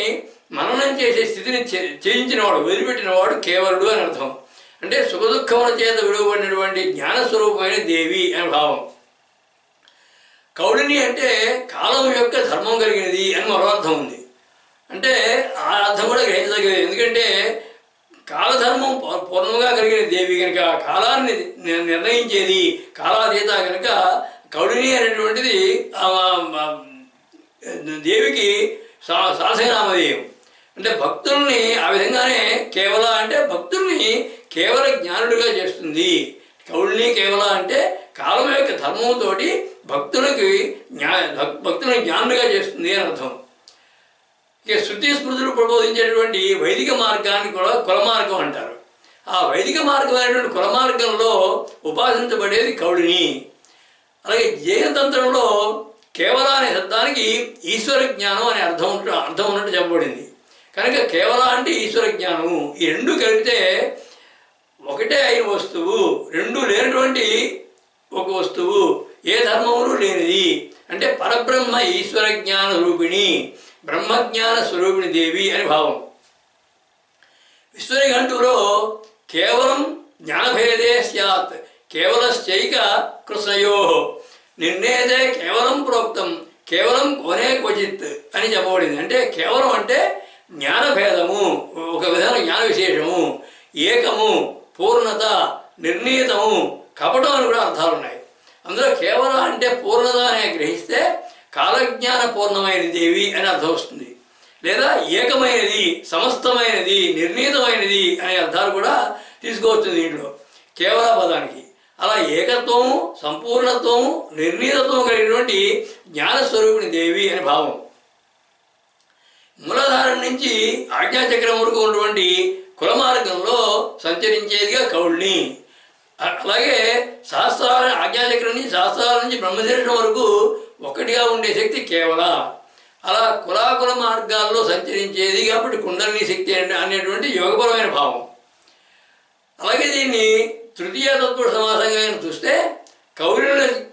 మననం చేసే స్థితిని చేయించినవాడు, వదిలిపెట్టినవాడు కేవలుడు అని అర్థం. అంటే సుఖదుఖముల చేత విడువబడినటువంటి జ్ఞానస్వరూపమైన దేవి అని భావం. కౌళిని అంటే కాలం యొక్క ధర్మం కలిగినది అని మరో అర్థం ఉంది. అంటే ఆ అర్థం కూడా గ్రహించదగ్గది. ఎందుకంటే కాలధర్మం పూర్ణంగా కలిగిన దేవి కనుక, కాలాన్ని నిర్ణయించేది కాలాతీత కనుక కౌళిని అనేటువంటిది దేవికి శాసనామధేయం. అంటే భక్తుల్ని ఆ విధంగానే కేవల అంటే భక్తుల్ని కేవల జ్ఞానుడిగా చేస్తుంది. కౌళిని కేవల అంటే కాలం యొక్క ధర్మంతో భక్తులకి భక్తులను జ్ఞానుడిగా చేస్తుంది అని అర్థం. ఇక శృతి స్మృతులు ప్రబోధించేటువంటి వైదిక మార్గాన్ని కూడా కుల మార్గం అంటారు. ఆ వైదిక మార్గమైనటువంటి కుల మార్గంలో ఉపాసించబడేది కౌళిని. అలాగే జైనతంత్రంలో కేవల అనే శబ్దానికి ఈశ్వర జ్ఞానం అనే అర్థం ఉన్నట్టు చెప్పబడింది. కనుక కేవల అంటే ఈశ్వర జ్ఞానము. ఈ రెండు కలిపితే ఒకటే అయిన వస్తువు, రెండు లేనటువంటి ఒక వస్తువు, ఏ ధర్మములు లేనిది. అంటే పరబ్రహ్మ ఈశ్వర జ్ఞాన రూపిణి, బ్రహ్మజ్ఞాన స్వరూపిణి దేవి అని భావం. విశ్వనిఘంటులో కేవలం జ్ఞానభేదే స్యాత్ కేవలశ్చైక కృష్ణయో నిర్ణేదే కేవలం ప్రోక్తం కేవలం కొనే క్వచిత్ అని చెప్పబడింది. అంటే కేవలం అంటే జ్ఞానభేదము, ఒక విధమైన జ్ఞాన విశేషము, ఏకము, పూర్ణత, నిర్ణీతము, కపటం అని కూడా అర్థాలు ఉన్నాయి. అందులో కేవలం అంటే పూర్ణత అనే గ్రహిస్తే కాలజ్ఞాన పూర్ణమైన దేవి అని అర్థం వస్తుంది. లేదా ఏకమైనది, సమస్తమైనది, నిర్ణీతమైనది అనే అర్థాలు కూడా తీసుకోవచ్చు దీంట్లో కేవల పదానికి. అలా ఏకత్వము, సంపూర్ణత్వము, నిర్ణీతత్వము కలిగినటువంటి జ్ఞానస్వరూపిణి దేవి అని భావం. మూలాధారం నుంచి ఆజ్ఞాచక్రం వరకు ఉన్నటువంటి కుల మార్గంలో సంచరించేదిగా కౌళిని. అలాగే సహస్రాల ఆజ్ఞాచక్రం నుంచి సహస్రాల నుంచి బ్రహ్మశీర్షం వరకు ఒకటిగా ఉండే శక్తి కేవల. అలా కులాకుల మార్గాల్లో సంచరించేది కాబట్టి కుండలిని శక్తి అనేటువంటి యోగపరమైన భావం. అలాగే దీన్ని తృతీయ తత్పురుష సమాసంగా చూస్తే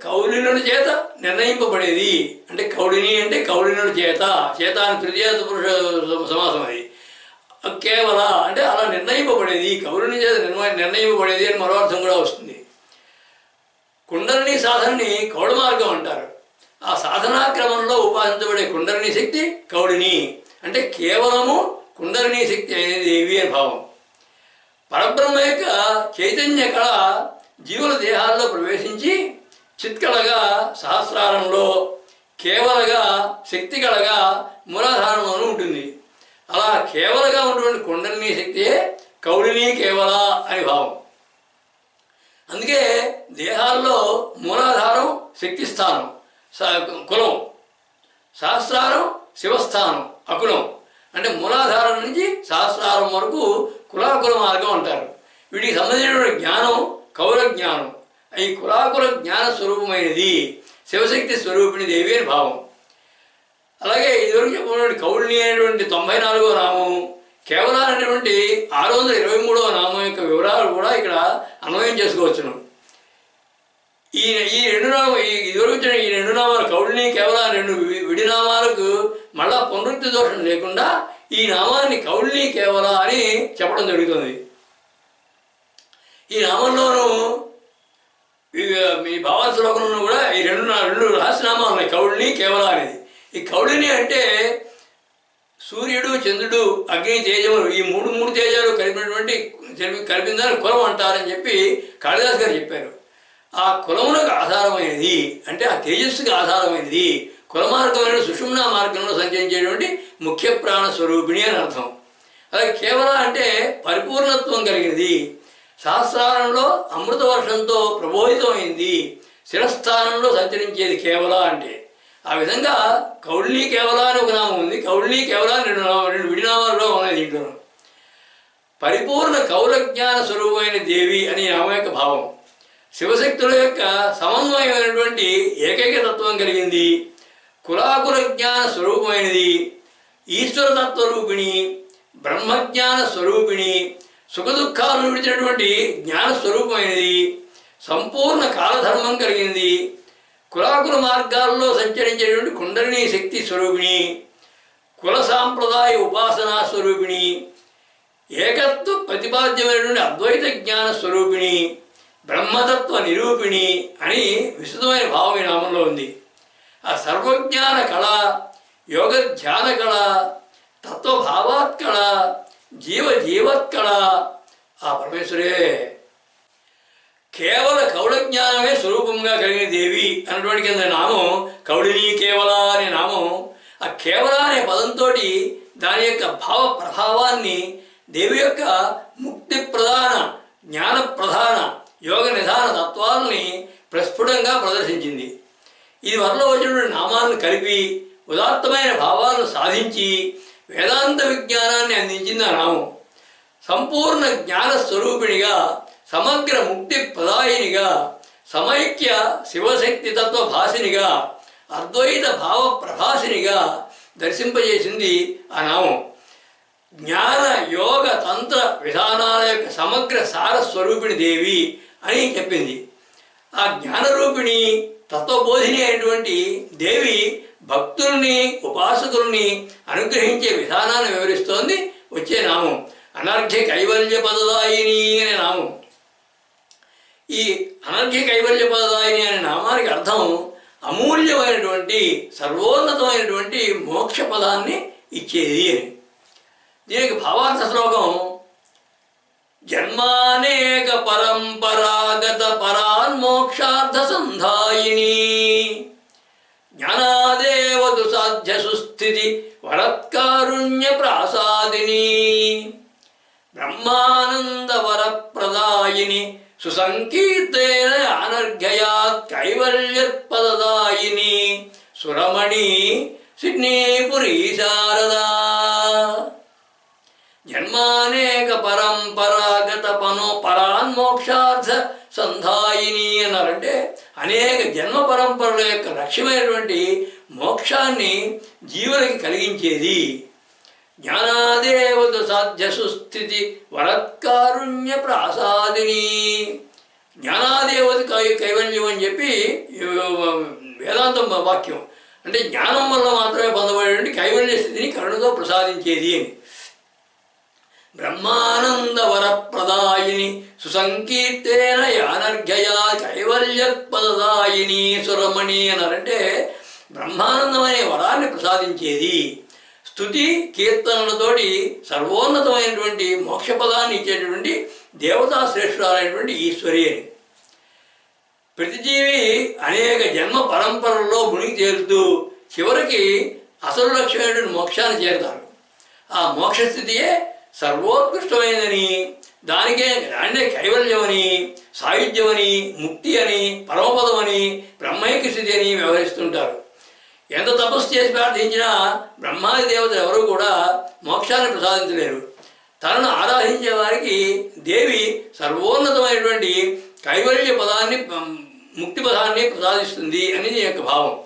కౌలినుల చేత నిర్ణయింపబడేది. అంటే కౌళిని అంటే కౌలినుల చేత, చేత అని తృతీయ తత్పురుష సమాసం. అది కేవల అంటే అలా నిర్ణయింపబడేది, కౌలిని చేత నిర్ణయింపబడేది అని మరో అర్థం కూడా వస్తుంది. కుండలిని సాధనని కౌళ మార్గం అంటారు. ఆ సాధనా క్రమంలో ఉపాసించబడే కుండలిని శక్తి కౌళిని. అంటే కేవలము కుండలిని శక్తి అనేది దేవి అని భావం. పరబ్రహ్మ యొక్క చైతన్య కళ జీవుల దేహాల్లో ప్రవేశించి చిత్కళగా సహస్రారంలో, కేవలగా శక్తి కళగా మూలాధారంలోనూ ఉంటుంది. అలా కేవలగా ఉన్నటువంటి కుండలిని శక్తియే కౌళిని కేవల అని భావం. అందుకే దేహాల్లో మూలాధారం శక్తి స్థానం కులం, సహస్రారం శివస్థానం అకులం. అంటే మూలాధారం నుంచి సహస్రారం వరకు కులాకుల మార్గం అంటారు. వీటికి సంబంధించిన జ్ఞానం కౌల జ్ఞానం. ఈ కులాకుల జ్ఞాన స్వరూపమైనది శివశక్తి స్వరూపిణి దేవి అని భావం. అలాగే ఇదివరకు చెప్పినటువంటి కౌళిని అనేటువంటి 94వ నామం, కేవల అనేటువంటి 623వ నామం యొక్క వివరాలు కూడా ఇక్కడ అన్వయం చేసుకోవచ్చును. ఈ రెండు నామం ఇదివరకు వచ్చిన ఈ రెండు నామాలు కౌళిని కేవల రెండు విడినామాలకు మళ్ళా పునరుక్తి దోషం లేకుండా ఈ నామాన్ని కౌళిని కేవల అని చెప్పడం జరుగుతుంది. ఈ నామంలోనూ మీ భావ శ్లోకంలో కూడా ఈ రెండు రహస్యనామాలు ఉన్నాయి, కౌళిని కేవల అనేది. ఈ కౌళిని అంటే సూర్యుడు, చంద్రుడు, అగ్ని, తేజములు, ఈ మూడు తేజాలు కలిపిందని కులం అంటారని చెప్పి కాళిదాస్ గారు చెప్పారు. ఆ కులములకు ఆధారమైనది అంటే ఆ తేజస్సుకి ఆధారమైనది కుల మార్గమైన సుషుమ్నా మార్గంలో సంచరించేటువంటి ముఖ్య ప్రాణ స్వరూపిణి అని అర్థం. అలాగే కేవల అంటే పరిపూర్ణత్వం కలిగినది, సహస్రారంలో అమృత వర్షంతో ప్రబోధితమైంది, శిరస్థానంలో సంచరించేది కేవల అంటే. ఆ విధంగా కౌళిని కేవల అని ఒక నామం ఉంది, కౌళిని కేవల రెండు విడినామాల్లో ఉన్నాయి. దీంట్లో పరిపూర్ణ కౌల జ్ఞాన స్వరూపమైన దేవి అని నామం యొక్క భావం. శివశక్తుల యొక్క సమన్వయమైనటువంటి ఏకైక తత్వం కలిగింది, కులాకుల జ్ఞాన స్వరూపమైనది, ఈశ్వరతత్వరూపిణి, బ్రహ్మజ్ఞాన స్వరూపిణి, సుఖదుఖాలను విడిచినటువంటి జ్ఞాన స్వరూపమైనది, సంపూర్ణ కాలధర్మం కలిగింది, కులాకుల మార్గాల్లో సంచరించేటువంటి కుండలిని శక్తి స్వరూపిణి, కుల సాంప్రదాయ ఉపాసనా స్వరూపిణి, ఏకత్వ ప్రతిపాద్యమైనటువంటి అద్వైత జ్ఞాన స్వరూపిణి, బ్రహ్మతత్వ నిరూపిణి అని విశుద్ధమైన భావం ఈ నామంలో ఉంది. ఆ సర్వజ్ఞాన కళ, యోగ ధ్యాన కళ, తత్వభావాత్ కళ, జీవత్ కళ ఆ పరమేశ్వరే. కేవల కౌళ జ్ఞానమే స్వరూపంగా కలిగిన దేవి అన్నటువంటి కింద నామం కౌళినీ కేవల అనే నామం. ఆ కేవల అనే పదంతో దాని యొక్క భావ ప్రభావాన్ని, దేవి యొక్క ముక్తి ప్రధాన, జ్ఞాన ప్రధాన, యోగ నిధాన తత్వాలని ప్రస్ఫుటంగా ప్రదర్శించింది. ఇది వరలో వచ్చినటువంటి నామాలను కలిపి ఉదాత్తమైన భావాలను సాధించి వేదాంత విజ్ఞానాన్ని అందించింది ఆ నామం. సంపూర్ణ జ్ఞాన స్వరూపిణిగా, సమగ్ర ముక్తి ప్రదాయినిగా, సమైక్య శివశక్తి తత్వ భాషినిగా, అద్వైత భావ ప్రభాసినిగా దర్శింపజేసింది ఆ నామం. జ్ఞాన యోగ తంత్ర విధానాల యొక్క సమగ్ర సారస్వరూపిణి దేవి అని చెప్పింది. ఆ జ్ఞానరూపిణి తత్వబోధిని అయినటువంటి దేవి భక్తుల్ని, ఉపాసకుల్ని అనుగ్రహించే విధానాన్ని వివరిస్తోంది వచ్చే నామం. అనర్ఘ్య కైవల్య పదదాయిని అనే నామం. ఈ అనర్ఘ్య కైవల్య పదదాయిని అనే నామానికి అర్థం అమూల్యమైనటువంటి, సర్వోన్నతమైనటువంటి మోక్ష పదాన్ని ఇచ్చేది అని. దీనికి భావార్థ శ్లోకం జన్మానేక పరంపరాగత పరాన్మోక్షార్థ సంధాయిని జ్ఞానాదేవతు సాధ్య సుస్థితి వరత్కారుణ్య ప్రాసాదిని బ్రహ్మానంద వరప్రదాయిని సుసంకీర్తేన అనర్ఘయాత్ కైవల్యత్పదదాయిని సురమణి సిడ్నీపురీ శారదా. జన్మానేక పరంపరాగత పరాన్మోక్షార్థ సంధాయిని అన్నారంటే అనేక జన్మ పరంపరల యొక్క లక్ష్యమైనటువంటి మోక్షాన్ని జీవులకి కలిగించేది. జ్ఞానాదేవత సాధ్య సుస్థితి వరత్కారుణ్య ప్రాసాదిని. జ్ఞానాదేవత కైవల్యం అని చెప్పి వేదాంతం వాక్యం. అంటే జ్ఞానం వల్ల మాత్రమే పొందబడేటువంటి కైవల్య స్థితిని కరుణతో ప్రసాదించేది అని. బ్రహ్మానంద వరప్రదాయిని సుసంకీర్తేన యానర్ఘయా కైవల్యత్పదదాయిని సురమణి అన్నారంటే బ్రహ్మానందమనే వరాన్ని ప్రసాదించేది. స్తుతి కీర్తనలతోటి సర్వోన్నతమైనటువంటి మోక్షపదాన్ని ఇచ్చేటటువంటి దేవతా శ్రేష్ఠురాలైనటువంటి ఈశ్వరి అని. ప్రతి జీవి అనేక జన్మ పరంపరల్లో మునిగి తేలుతూ చివరికి అసలు లక్ష్యమైనటువంటి మోక్షాన్ని చేరుతారు. ఆ మోక్షస్థితియే సర్వోత్కృష్టమైనదని, దాన్నే కైవల్యమని, సాయుధ్యమని, ముక్తి అని, పరమపదమని, బ్రహ్మైక్య స్థితి అని వ్యవహరిస్తుంటారు. ఎంత తపస్సు చేసి ప్రార్థించినా బ్రహ్మాది దేవతలు ఎవరూ కూడా మోక్షాన్ని ప్రసాదించలేరు. తనను ఆరాధించే వారికి దేవి సర్వోన్నతమైనటువంటి కైవల్య పదాన్ని, ముక్తి పదాన్ని ప్రసాదిస్తుంది అనేది ఈ యొక్క భావం.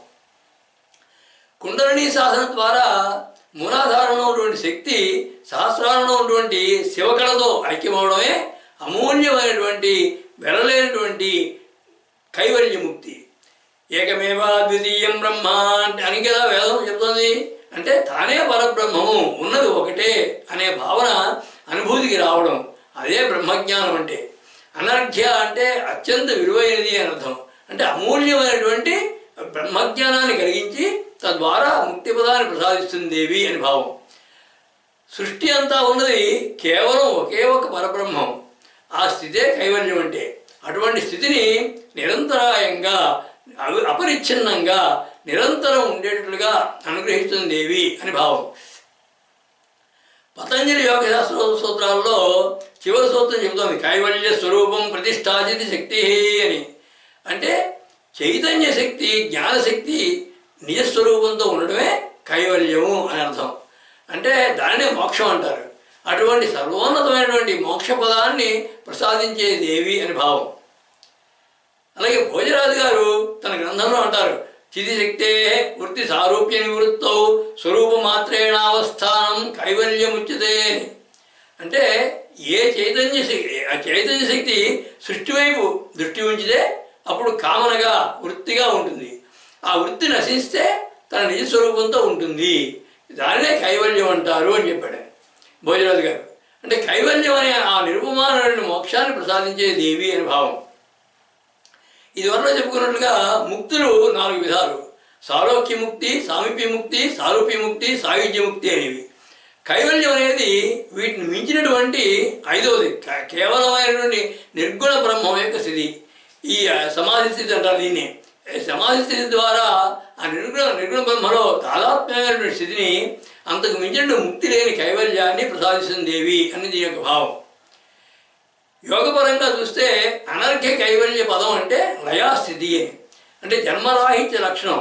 కుండలిని సాధన ద్వారా మూలాధారంలో ఉన్నటువంటి శక్తి సహస్రాలలో ఉన్నటువంటి శివకళతో ఐక్యమవడమే అమూల్యమైనటువంటి, వెరలేనటువంటి కైవల్యముక్తి. ఏకమేవా ద్వితీయం బ్రహ్మ అని కదా వేదం చెప్తుంది. అంటే తానే పరబ్రహ్మము, ఉన్నది ఒకటే అనే భావన అనుభూతికి రావడం, అదే బ్రహ్మజ్ఞానం అంటే. అనర్ఘ్య అంటే అత్యంత విలువైనది అని అర్థం. అంటే అమూల్యమైనటువంటి బ్రహ్మజ్ఞానాన్ని కలిగించి తద్వారా ముక్తి పదాన్ని ప్రసాదిస్తుంది దేవి అని భావం. సృష్టి అంతా ఉన్నది కేవలం ఒకే ఒక పరబ్రహ్మం. ఆ స్థితే కైవల్యం అంటే. అటువంటి స్థితిని నిరంతరాయంగా, అపరిచ్ఛిన్నంగా, నిరంతరం ఉండేటట్లుగా అనుగ్రహిస్తుంది దేవి అని భావం. పతంజలి యోగ శాస్త్ర సూత్రాల్లో చివరి సూత్రం చెబుతోంది కైవల్య స్వరూపం ప్రతిష్టాచితి శక్తి అని. అంటే చైతన్య శక్తి, జ్ఞానశక్తి నిజస్వరూపంతో ఉండడమే కైవల్యము అని అర్థం. అంటే దానినే మోక్షం అంటారు. అటువంటి సర్వోన్నతమైనటువంటి మోక్ష పదాన్ని ప్రసాదించే దేవి అని భావం. అలాగే భోజరాజు గారు తన గ్రంథంలో అంటారు చితిశక్తే వృత్తి సారూప్య నివృత్తౌ స్వరూపమాత్రేణావస్థానం కైవల్యముచ్యతే అని. అంటే ఏ చైతన్య శక్తి, ఆ చైతన్య శక్తి సృష్టి వైపు దృష్టి ఉంచితే అప్పుడు కామనగా వృత్తిగా ఉంటుంది. ఆ వృత్తి నశిస్తే తన నిజస్వరూపంతో ఉంటుంది. దానినే కైవల్యం అంటారు అని చెప్పాడు భోజరాజు గారు. అంటే కైవల్యం అనే ఆ నిరుపమానమైన మోక్షాన్ని ప్రసాదించే దేవి అని భావం. ఇదివరలో చెప్పుకున్నట్లుగా ముక్తులు 4 విధాలు: సాలోక్యముక్తి, సామీప్యముక్తి, సారూప్యముక్తి, సాయుధ్యముక్తి అనేవి. కైవల్యం అనేది వీటిని మించినటువంటి 5వది, కేవలమైనటువంటి నిర్గుణ బ్రహ్మం యొక్క స్థితి. ఈ సమాధి స్థితి అంటారు దీన్ని. సమాధి స్థితి ద్వారా ఆ నిర్గుణ బ్రహ్మలో తాదాత్మ్యమైనటువంటి స్థితిని, అంతకు మించిన ముక్తి లేని కైవల్యాన్ని ప్రసాదిస్తుంది దేవి అని దీని యొక్క భావం. యోగపరంగా చూస్తే అనర్ఘ్య కైవల్య పదం అంటే లయాస్థితి అని. అంటే జన్మరాహిత్య లక్షణం,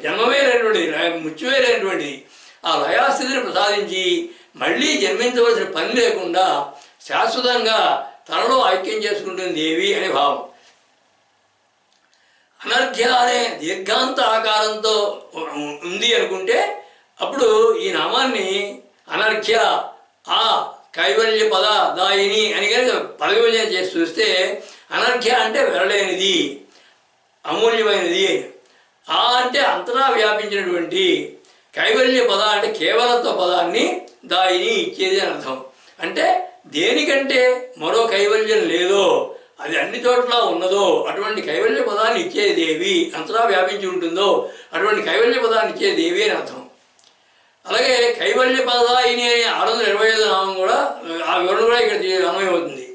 జన్మమే లేనటువంటిది, మృత్యువే లేనటువంటిది. ఆ లయాస్థితిని ప్రసాదించి మళ్ళీ జన్మించవలసిన పని లేకుండా శాశ్వతంగా తనలో ఐక్యం చేసుకుంటుంది దేవి అనే భావం. అనర్ఘ్య అనే దీర్ఘాంత ఆకారంతో ఉంది అనుకుంటే అప్పుడు ఈ నామాన్ని అనర్ఘ్య ఆ కైవల్య పద దాయిని అని కనుక పదవిభజన చేసి చూస్తే అనర్ఘ్య అంటే వెరలేనిది, అమూల్యమైనది. ఆ అంటే అంతటా వ్యాపించినటువంటి, కైవల్య పద అంటే కేవలత్వ పదాన్ని దాయిని ఇచ్చేది అని అర్థం. అంటే దేనికంటే మరో కైవల్యం లేదో, అది అన్ని చోట్ల ఉన్నదో అటువంటి కైవల్య పదాన్ని ఇచ్చే దేవి, అంతటా వ్యాపించి ఉంటుందో అటువంటి కైవల్య పదాన్ని ఇచ్చే దేవి అని అర్థం. అలాగే కైవల్య పదాయిని అనే 625 నామం కూడా, ఆ వివరణ కూడా ఇక్కడ అన్వయమవుతుంది.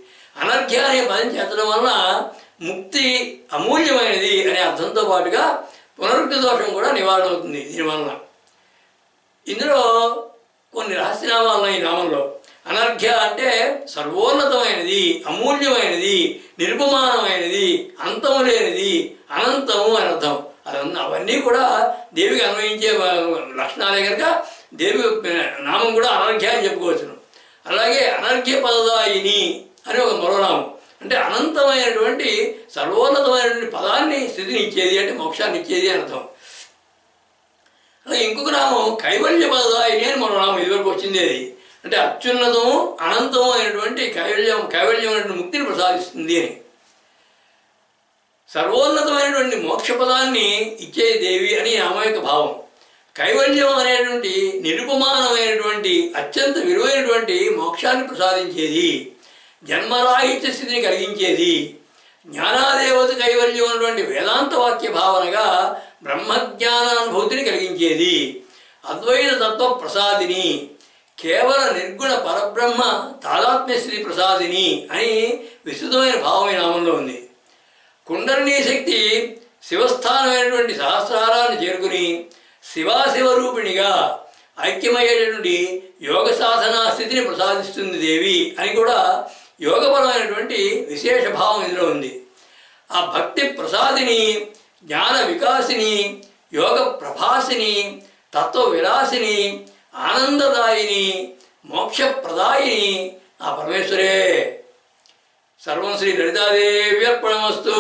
అనర్ఘ్య అనే పదం చేర్చడం వలన ముక్తి అమూల్యమైనది అనే అర్థంతో పాటుగా పునరుక్తి దోషం కూడా నివారణ అవుతుంది దీనివలన. ఇందులో కొన్ని రహస్యనామాలు ఈ నామంలో. అనర్ఘ్య అంటే సర్వోన్నతమైనది, అమూల్యమైనది, నిరుపమానమైనది, అంతము లేనిది, అనంతము అని అర్థం. అవన్నీ కూడా దేవికి అన్వయించే లక్షణాలే కనుక దేవి నామం కూడా అనర్ఘ్య అని చెప్పుకోవచ్చును. అలాగే అనర్ఘ్య పదదాయిని అని ఒక మరో నామం. అంటే అనంతమైనటువంటి సర్వోన్నతమైనటువంటి పదాన్ని స్థితిని ఇచ్చేది, అంటే మోక్షాన్ని ఇచ్చేది అని అర్థం. అలాగే ఇంకొక నామం కైవల్య పదదాయిని అని మరో నామం ఇదివరకు వచ్చింది. అది అంటే అత్యున్నతము అనంతము అయినటువంటి కైవల్యమైనటువంటి ముక్తిని ప్రసాదిస్తుంది అని. సర్వోన్నతమైనటువంటి మోక్ష పదాన్ని ఇచ్చే దేవి అని నామం యొక్క భావం. కైవల్యం అనేటువంటి నిరుపమానమైనటువంటి అత్యంత విలువైనటువంటి మోక్షాన్ని ప్రసాదించేది, జన్మరాహిత్య స్థితిని కలిగించేది, జ్ఞానాదేవత కైవల్యం అనేటువంటి వేదాంత వాక్య భావనగా బ్రహ్మజ్ఞానానుభూతిని కలిగించేది, అద్వైత తత్వ ప్రసాదిని, కేవల నిర్గుణ పరబ్రహ్మ తాదాత్మ్య స్థితి ప్రసాదిని అని విస్తృతమైన భావమైన నామంలో ఉంది. కుండలినీ శక్తి శివస్థానమైనటువంటి సహస్రారాన్ని చేరుకుని శివాశివరూపిణిగా ఐక్యమయ్యేటటువంటి యోగ సాధనా స్థితిని ప్రసాదిస్తుంది దేవి అని కూడా యోగపరమైనటువంటి విశేష భావం ఇందులో ఉంది. ఆ భక్తి ప్రసాదిని, జ్ఞాన వికాసిని, యోగ ప్రభాసిని, తత్వ విలాసిని, ఆనందదాయిని, మోక్షప్రదాయిని ఆ పరమేశ్వరే. సర్వం శ్రీ లలితాదేవ్యర్పణమస్తు.